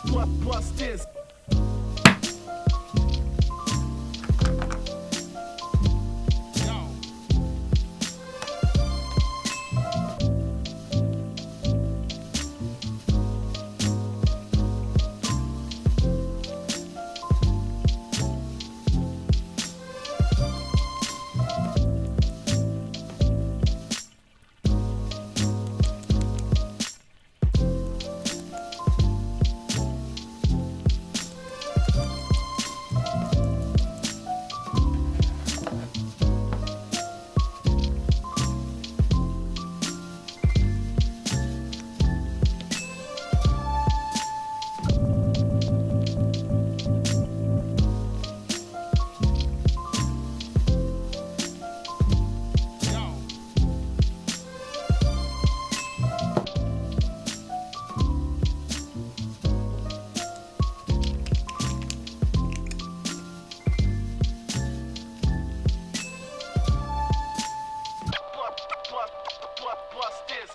What's this? What's this?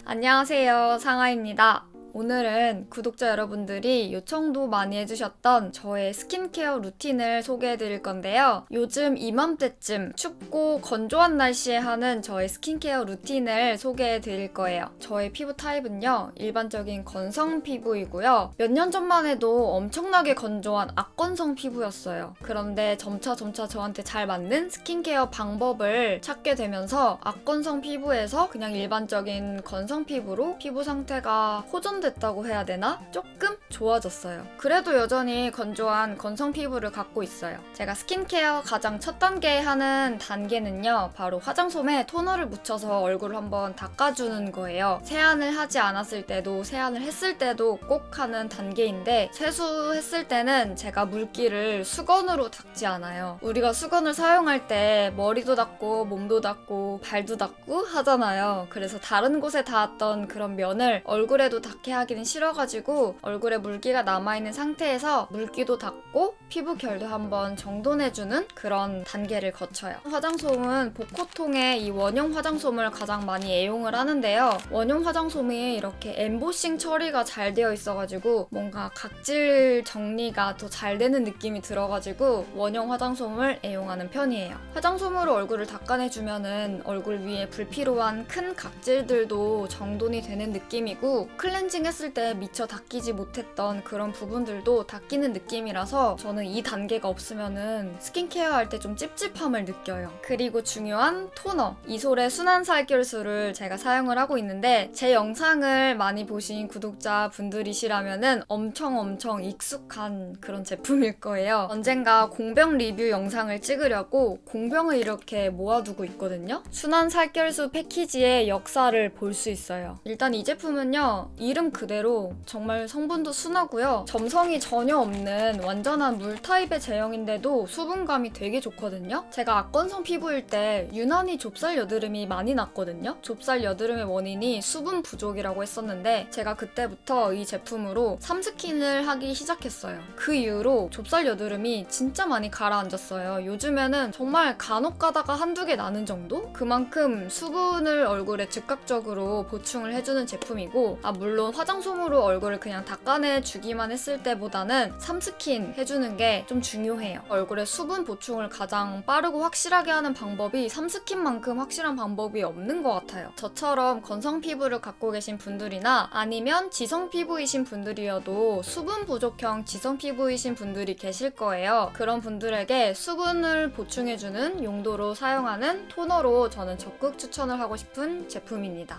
안녕하세요, 상아입니다. 오늘은 구독자 여러분들이 요청도 많이 해주셨던 저의 스킨케어 루틴을 소개해드릴 건데요. 요즘 이맘때쯤 춥고 건조한 날씨에 하는 저의 스킨케어 루틴을 소개해드릴 거예요. 저의 피부 타입은요, 일반적인 건성 피부이고요. 몇 년 전만 해도 엄청나게 건조한 악건성 피부였어요. 그런데 점차 저한테 잘 맞는 스킨케어 방법을 찾게 되면서 악건성 피부에서 그냥 일반적인 건성 피부로 피부 상태가 호전됐다고 해야 되나? 조금 좋아졌어요. 그래도 여전히 건조한 건성 피부를 갖고 있어요. 제가 스킨케어 가장 첫 단계 하는 단계는요, 바로 화장솜에 토너를 묻혀서 얼굴을 한번 닦아주는 거예요. 세안을 하지 않았을 때도 세안을 했을 때도 꼭 하는 단계인데, 세수했을 때는 제가 물기를 수건으로 닦지 않아요. 우리가 수건을 사용할 때 머리도 닦고 몸도 닦고 발도 닦고 하잖아요. 그래서 다른 곳에 닿았던 그런 면을 얼굴에도 닿게 하기는 싫어가지고 얼굴에 물기가 남아있는 상태에서 물기도 닦고 피부 결도 한번 정돈해주는 그런 단계를 거쳐요. 화장솜은 보코통의 이 원형 화장솜을 가장 많이 애용을 하는데요. 원형 화장솜이 이렇게 엠보싱 처리가 잘 되어 있어가지고 뭔가 각질 정리가 더 잘 되는 느낌이 들어가지고 원형 화장솜을 애용하는 편이에요. 화장솜으로 얼굴을 닦아내주면은 얼굴 위에 불필요한 큰 각질들도 정돈이 되는 느낌이고, 클렌징 했을 때 미처 닦이지 못했던 그런 부분들도 닦이는 느낌이라서 저는 이 단계가 없으면은 스킨케어 할 때 좀 찝찝함을 느껴요. 그리고 중요한 토너, 이솔의 순한 살결수를 제가 사용을 하고 있는데, 제 영상을 많이 보신 구독자 분들이시라면은 엄청 익숙한 그런 제품일 거예요. 언젠가 공병 리뷰 영상을 찍으려고 공병을 이렇게 모아두고 있거든요. 순한 살결수 패키지의 역사를 볼 수 있어요. 일단 이 제품은요, 이름 그대로 정말 성분도 순하고요, 점성이 전혀 없는 완전한 물 타입의 제형인데도 수분감이 되게 좋거든요. 제가 악건성 피부일 때 유난히 좁쌀 여드름이 많이 났거든요. 좁쌀 여드름의 원인이 수분 부족이라고 했었는데, 제가 그때부터 이 제품으로 삼스킨을 하기 시작했어요. 그 이후로 좁쌀 여드름이 진짜 많이 가라앉았어요. 요즘에는 정말 간혹 가다가 한두 개 나는 정도? 그만큼 수분을 얼굴에 즉각적으로 보충을 해주는 제품이고, 물론 화장솜으로 얼굴을 그냥 닦아내주기만 했을 때보다는 삼스킨 해주는 게 좀 중요해요. 얼굴에 수분 보충을 가장 빠르고 확실하게 하는 방법이 삼스킨만큼 확실한 방법이 없는 것 같아요. 저처럼 건성 피부를 갖고 계신 분들이나 아니면 지성 피부이신 분들이어도 수분 부족형 지성 피부이신 분들이 계실 거예요. 그런 분들에게 수분을 보충해주는 용도로 사용하는 토너로 저는 적극 추천을 하고 싶은 제품입니다.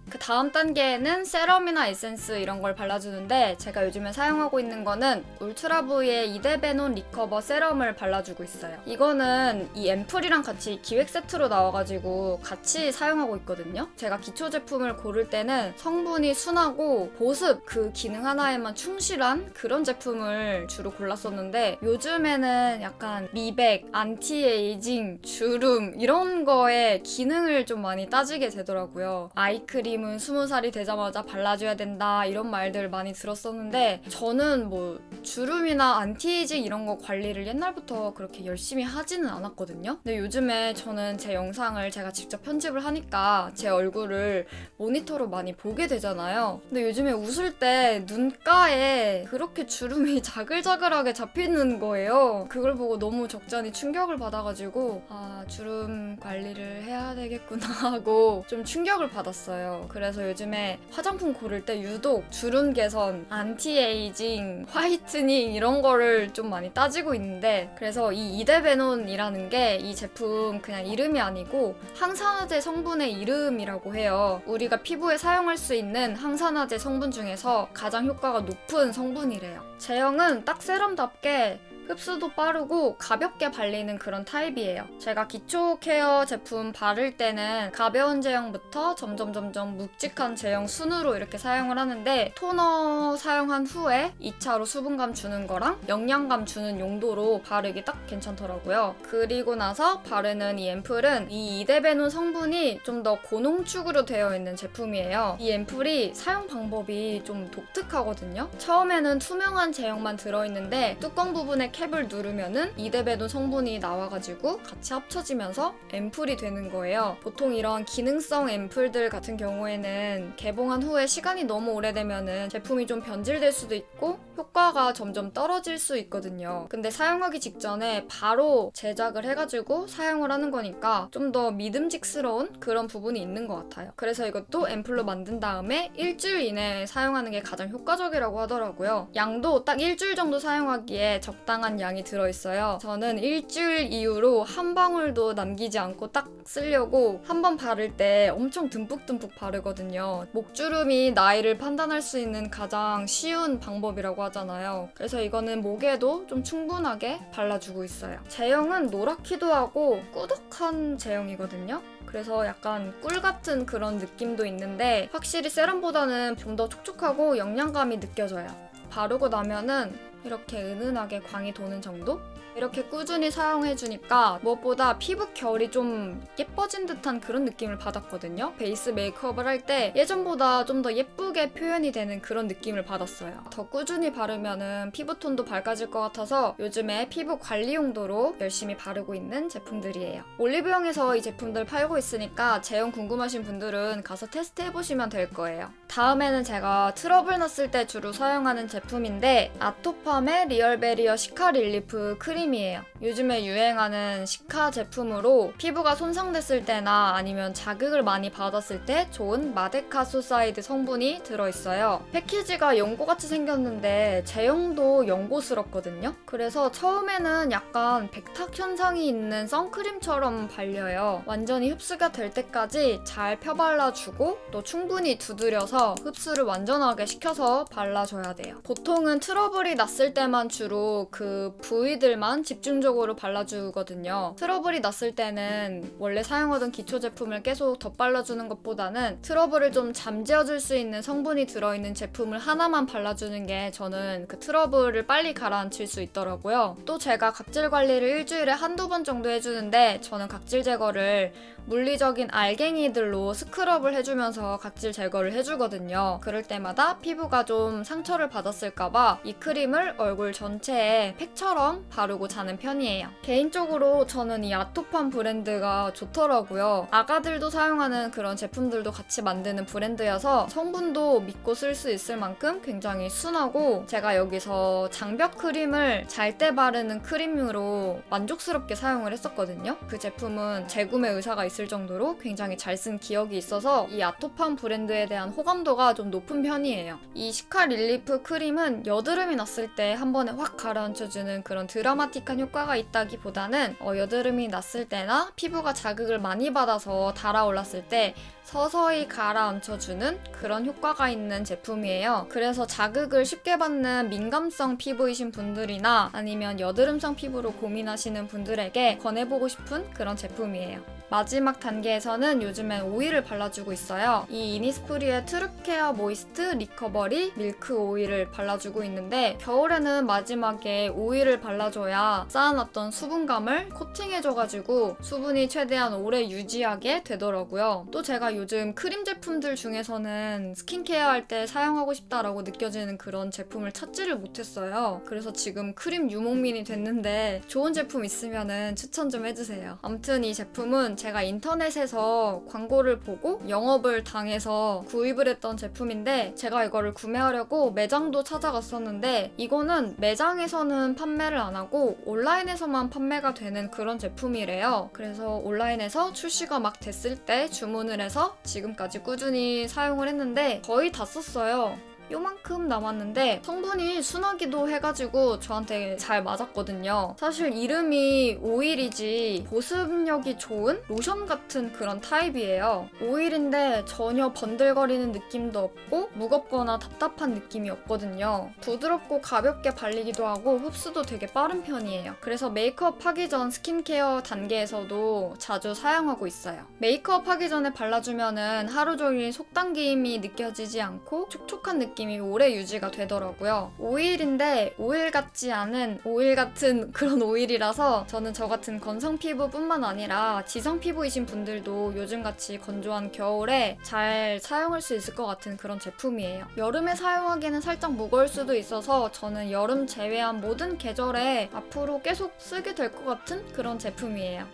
그 다음 단계에는 세럼이나 에센스 이런 걸 발라주는데 제가 요즘에 사용하고 있는 거는 울트라브의 이데베논 리커버 세럼을 발라주고 있어요. 이거는 이 앰플이랑 같이 기획 세트로 나와가지고 같이 사용하고 있거든요. 제가 기초 제품을 고를 때는 성분이 순하고 보습 그 기능 하나에만 충실한 그런 제품을 주로 골랐었는데 요즘에는 약간 미백, 안티에이징, 주름 이런 거에 기능을 좀 많이 따지게 되더라고요. 아이크림은 20살이 되자마자 발라줘야 된다 이런 말들 많이 들었었는데 저는 뭐 주름이나 안티에이징 이런 거 관리를 옛날부터 그렇게 열심히 하지는 않았거든요. 근데 요즘에 저는 제 영상을 제가 직접 편집을 하니까 제 얼굴을 모니터로 많이 보게 되잖아요. 근데 요즘에 웃을 때 눈가에 그렇게 주름이 자글자글하게 잡히는 거예요. 그걸 보고 너무 적잖이 충격을 받아가지고 아, 주름 관리를 해야 되겠구나 하고 좀 충격을 받았어요. 그래서 요즘에 화장품 고를 때 유독 주름 개선, 안티에이징, 화이트닝 이런 거를 좀 많이 따지고 있는데 그래서 이 이데베논이라는 게 이 제품 그냥 이름이 아니고 항산화제 성분의 이름이라고 해요. 우리가 피부에 사용할 수 있는 항산화제 성분 중에서 가장 효과가 높은 성분이래요. 제형은 딱 세럼답게 흡수도 빠르고 가볍게 발리는 그런 타입이에요. 제가 기초 케어 제품 바를 때는 가벼운 제형부터 점점 묵직한 제형 순으로 이렇게 사용을 하는데 토너 사용한 후에 2차로 수분감 주는 거랑 영양감 주는 용도로 바르기 딱 괜찮더라고요. 그리고 나서 바르는 이 앰플은 이 이데베논 성분이 좀 더 고농축으로 되어 있는 제품이에요. 이 앰플이 사용 방법이 좀 독특하거든요. 처음에는 투명한 제형만 들어있는데 뚜껑 부분에 캡을 누르면은 이데베논 성분이 나와가지고 같이 합쳐지면서 앰플이 되는 거예요. 보통 이런 기능성 앰플들 같은 경우에는 개봉한 후에 시간이 너무 오래되면은 제품이 좀 변질될 수도 있고 효과가 점점 떨어질 수 있거든요. 근데 사용하기 직전에 바로 제작을 해가지고 사용을 하는 거니까 좀 더 믿음직스러운 그런 부분이 있는 것 같아요. 그래서 이것도 앰플로 만든 다음에 일주일 이내에 사용하는 게 가장 효과적이라고 하더라고요. 양도 딱 일주일 정도 사용하기에 적당한 양이 들어있어요. 저는 일주일 이후로 한 방울도 남기지 않고 딱 쓰려고 한 번 바를 때 엄청 듬뿍듬뿍 바르거든요. 목주름이 나이를 판단할 수 있는 가장 쉬운 방법이라고 하잖아요. 그래서 이거는 목에도 좀 충분하게 발라주고 있어요. 제형은 노랗기도 하고 꾸덕한 제형이거든요. 그래서 약간 꿀 같은 그런 느낌도 있는데 확실히 세럼보다는 좀 더 촉촉하고 영양감이 느껴져요. 바르고 나면은 이렇게 은은하게 광이 도는 정도? 이렇게 꾸준히 사용해주니까 무엇보다 피부 결이 좀 예뻐진 듯한 그런 느낌을 받았거든요. 베이스 메이크업을 할 때 예전보다 좀 더 예쁘게 표현이 되는 그런 느낌을 받았어요. 더 꾸준히 바르면은 피부톤도 밝아질 것 같아서 요즘에 피부 관리 용도로 열심히 바르고 있는 제품들이에요. 올리브영에서 이 제품들 팔고 있으니까 제형 궁금하신 분들은 가서 테스트해보시면 될 거예요. 다음에는 제가 트러블 났을 때 주로 사용하는 제품인데 아토팜의 리얼베리어 시카 릴리프 크림이에요. 요즘에 유행하는 시카 제품으로 피부가 손상됐을 때나 아니면 자극을 많이 받았을 때 좋은 마데카소사이드 성분이 들어있어요. 패키지가 연고같이 생겼는데 제형도 연고스럽거든요. 그래서 처음에는 약간 백탁 현상이 있는 선크림처럼 발려요. 완전히 흡수가 될 때까지 잘 펴발라주고 또 충분히 두드려서 흡수를 완전하게 시켜서 발라줘야 돼요. 보통은 트러블이 났을 때만 주로 그 부위들만 집중적으로 발라주거든요. 트러블이 났을 때는 원래 사용하던 기초 제품을 계속 덧발라주는 것보다는 트러블을 좀 잠재워줄 수 있는 성분이 들어있는 제품을 하나만 발라주는 게 저는 그 트러블을 빨리 가라앉힐 수 있더라고요. 또 제가 각질 관리를 일주일에 한두 번 정도 해주는데 저는 각질 제거를 물리적인 알갱이들로 스크럽을 해주면서 각질 제거를 해주거든요. 그럴 때마다 피부가 좀 상처를 받았을까봐 이 크림을 얼굴 전체에 팩처럼 바르고 자는 편이에요. 개인적으로 저는 이 아토팜 브랜드가 좋더라고요. 아가들도 사용하는 그런 제품들도 같이 만드는 브랜드여서 성분도 믿고 쓸 수 있을 만큼 굉장히 순하고 제가 여기서 장벽 크림을 잘 때 바르는 크림으로 만족스럽게 사용을 했었거든요. 그 제품은 재구매 의사가 있을 정도로 굉장히 잘 쓴 기억이 있어서 이 아토팜 브랜드에 대한 호감도가 좀 높은 편이에요. 이 시카 릴리프 크림은 여드름이 났을 때 한 번에 확 가라앉혀주는 그런 드라마 드라마틱한 효과가 있다기보다는 여드름이 났을 때나 피부가 자극을 많이 받아서 달아올랐을 때 서서히 가라앉혀주는 그런 효과가 있는 제품이에요. 그래서 자극을 쉽게 받는 민감성 피부이신 분들이나 아니면 여드름성 피부로 고민하시는 분들에게 권해보고 싶은 그런 제품이에요. 마지막 단계에서는 요즘엔 오일을 발라주고 있어요. 이 이니스프리의 트루케어 모이스트 리커버리 밀크 오일을 발라주고 있는데 겨울에는 마지막에 오일을 발라줘야 쌓아놨던 수분감을 코팅해줘가지고 수분이 최대한 오래 유지하게 되더라고요. 또 제가 요즘 크림 제품들 중에서는 스킨케어 할 때 사용하고 싶다라고 느껴지는 그런 제품을 찾지를 못했어요. 그래서 지금 크림 유목민이 됐는데 좋은 제품 있으면 추천 좀 해주세요. 아무튼 이 제품은 제가 인터넷에서 광고를 보고 영업을 당해서 구입을 했던 제품인데 제가 이거를 구매하려고 매장도 찾아갔었는데 이거는 매장에서는 판매를 안 하고 온라인에서만 판매가 되는 그런 제품이래요. 그래서 온라인에서 출시가 막 됐을 때 주문을 해서 지금까지 꾸준히 사용을 했는데 거의 다 썼어요. 요만큼 남았는데 성분이 순하기도 해가지고 저한테 잘 맞았거든요. 사실 이름이 오일이지 보습력이 좋은 로션 같은 그런 타입이에요. 오일인데 전혀 번들거리는 느낌도 없고 무겁거나 답답한 느낌이 없거든요. 부드럽고 가볍게 발리기도 하고 흡수도 되게 빠른 편이에요. 그래서 메이크업 하기 전 스킨케어 단계에서도 자주 사용하고 있어요. 메이크업 하기 전에 발라주면은 하루 종일 속당김이 느껴지지 않고 촉촉한 느낌이 오래 유지가 되더라고요. 오일인데 오일 같지 않은 오일 같은 그런 오일이라서 저는 저 같은 건성 피부뿐만 아니라 지성 피부이신 분들도 요즘같이 건조한 겨울에 잘 사용할 수 있을 것 같은 그런 제품이에요. 여름에 사용하기에는 살짝 무거울 수도 있어서 저는 여름 제외한 모든 계절에 앞으로 계속 쓰게 될 것 같은 그런 제품이에요.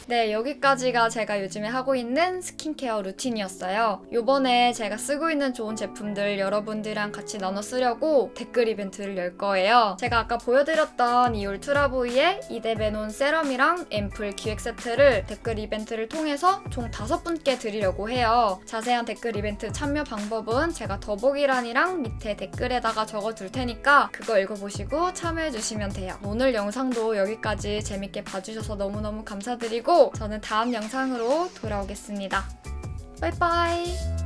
네, 여기까지가 제가 요즘에 하고 있는 스킨케어 루틴이었어요. 요번에 제가 쓰고 있는 좋은 제품들 여러분들이랑 같이 나눠 쓰려고 댓글 이벤트를 열 거예요. 제가 아까 보여드렸던 이 울트라보이의 이데베논 세럼이랑 앰플 기획 세트를 댓글 이벤트를 통해서 총 5분께 드리려고 해요. 자세한 댓글 이벤트 참여 방법은 제가 더보기란이랑 밑에 댓글에다가 적어둘 테니까 그거 읽어보시고 참여해주시면 돼요. 오늘 영상도 여기까지 재밌게 봐주셔서 너무너무 감사드리고 저는 다음 영상으로 돌아오겠습니다. 빠이빠이!